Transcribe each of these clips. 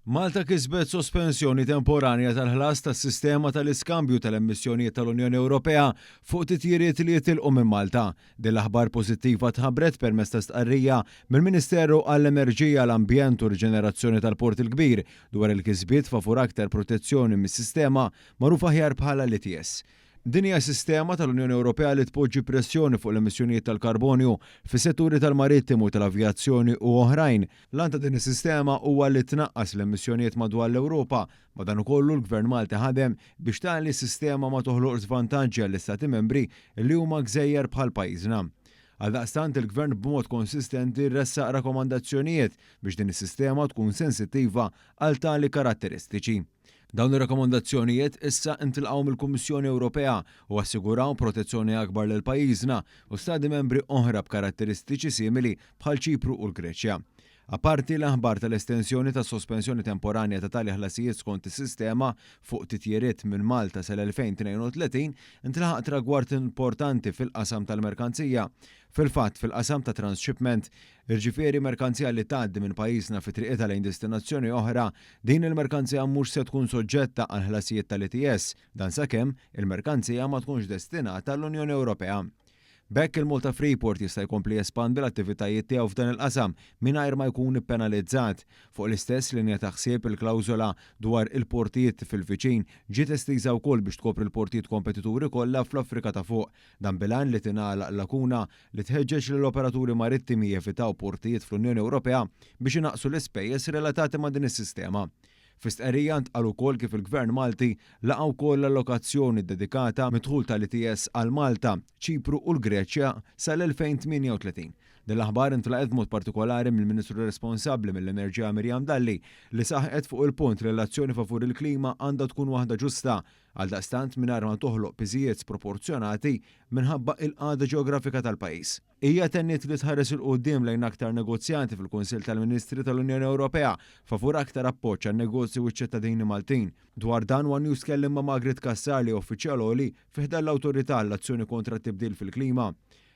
Malta kisbet sospensjoni temporanja tal-ħlas tas-sistema tal-iskambju tal-emissjonijiet tal-Unjoni Ewropea fuq titjiriet li jitilqu minn Malta. Din l-aħbar pożittiva tħabbret permezz ta' stqarrija mill-Ministeru għall-Enerġija, l-Ambjent u r-Ġenerazzjoni tal-Port il-Kbir dwar il-kisbiet favur aktar protezzjoni mis-sistema magħruf aħjar bħala l-ETS. Din hija sistema tal-Unjoni Ewropea li tpoġġi pressjoni fuq l-emissjonijiet tal-karbonju fis-setturi tal-marittimu, tal-avjazzjoni u oħrajn. Lan ta' din is-sistema huwa li tnaqqas l-emissjonijiet madwar l-Ewropa. Madankollu l-Gvern Malti ħadem biex tagħli s-sistema ma toħloq żvantaġġi għall-Istati membri li huma gżejjer bħal pajjiżna. Għaldaqstant il-Gvern b'mod konsistenti ressaq rakkomandazzjonijiet biex din is-sistema tkun sensittiva għal tali karatteristiċi. Dawn ir-rakkomandazzjonijiet issa intilqgħu mill-Kummissjoni Ewropea u assiguraw protezzjoni akbar lil pajjiżna u stati membri oħra b'karatteristiċi simili bħal Ċipru u l-Greċja. Apparti l-aħbar tal-estensjoni ta' sospensjoni temporanja ta' tali ħlasijiet skont is-sistema fuq titjiriet minn Malta sal-2032 intilħaq tragward importanti fil-qasam tal-merkanzija. Fil-fatt fil-qasam ta' transshipment, irġifieri merkanzija li tgħaddi minn pajjiżna fi triqieta lejn destinazzjoni oħra, din il-merkanzija mhux se tkun soġġetta għal ħlasijiet tal-ETS, dan sakemm il-merkanzija ma tkunx destinata l-Unjoni Ewropea. Bekk il-Malta Freeport jista' jkompli jespandi l-attivitajiet tiegħu f'dan il-qasam mingħajr ma jkun ippenalizzat. Fuq l-istess linja ta' ħsieb il-klawżola dwar il-portijiet fil-viċin ġiet estiża wkoll biex tkopri l-portijiet kompetituri kollha fl-Afrika ta' fuq. Dan bilan li tingħalaq lakuna li tħeġġeġ lill-operaturi marittimi jevitaw portijiet fl-Unjoni Ewropea biex inaqsu l-ispejjeż relatati ma' din is-sistema. Fis-stqarrija ntqal ukoll kif il-Gvern Malti laqgħu wkoll allokazzjoni dedikata midħul tal-ETS għal Malta, Ċipru u l-Greċja sal-2038. Din l-aħbar intlaqet mod partikolari mill-Ministru responsabbli mill-Enerġija Mirjam Dalli li saħqet fuq il-punt li l-azzjoni favur il-klima għandha tkun waħda ġusta għaldaqstant mingħajr ma toħloq piżijiet sproporzjonati minħabba il-qagħda ġeografika tal-pajjiż. Hija tenniet li tħares il-qudiem lejn aktar negozjanti fil-Kunsill tal-Ministri tal-Unjoni Ewropea favur aktar appoġġ għan-negozju u ċ-ċittadini Maltin. Dwar dan One News kellim ma' Margaret Kassar li uffiċjal għoli fih dan l-awtorità l-azzjoni kontra t-tibdil fil-klima.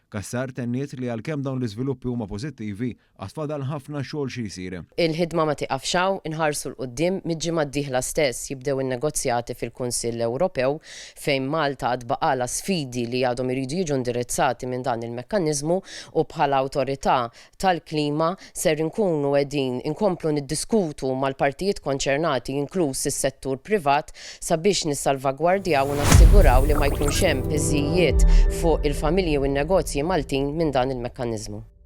Kassar tenniet li għalkemm dawn l-iżviluppi huma pożittivi għasfadal ħafna xogħol xi jsir. Il-ħidma ma tiqafxaw, inħarsu l-qudiem mid-ġimgħa d-dieħla stess jibdew in-negozjati fil-Kunsill Ewropew fejn Malta għad baqala sfidi li għadhom iridu jiġu indirizzati minn dan il-mekkaniżmu u bħala awtorità tal-klima ser inkunu qegħdin inkomplu niddiskutu mal-partijiet konċernati inkluż is-settur privat sabiex nissalvagwardjaw u nassiguraw li ma jkunx hemm piżijiet fuq il-familji u n-negozji Maltin minn dan il-mekkaniżmu.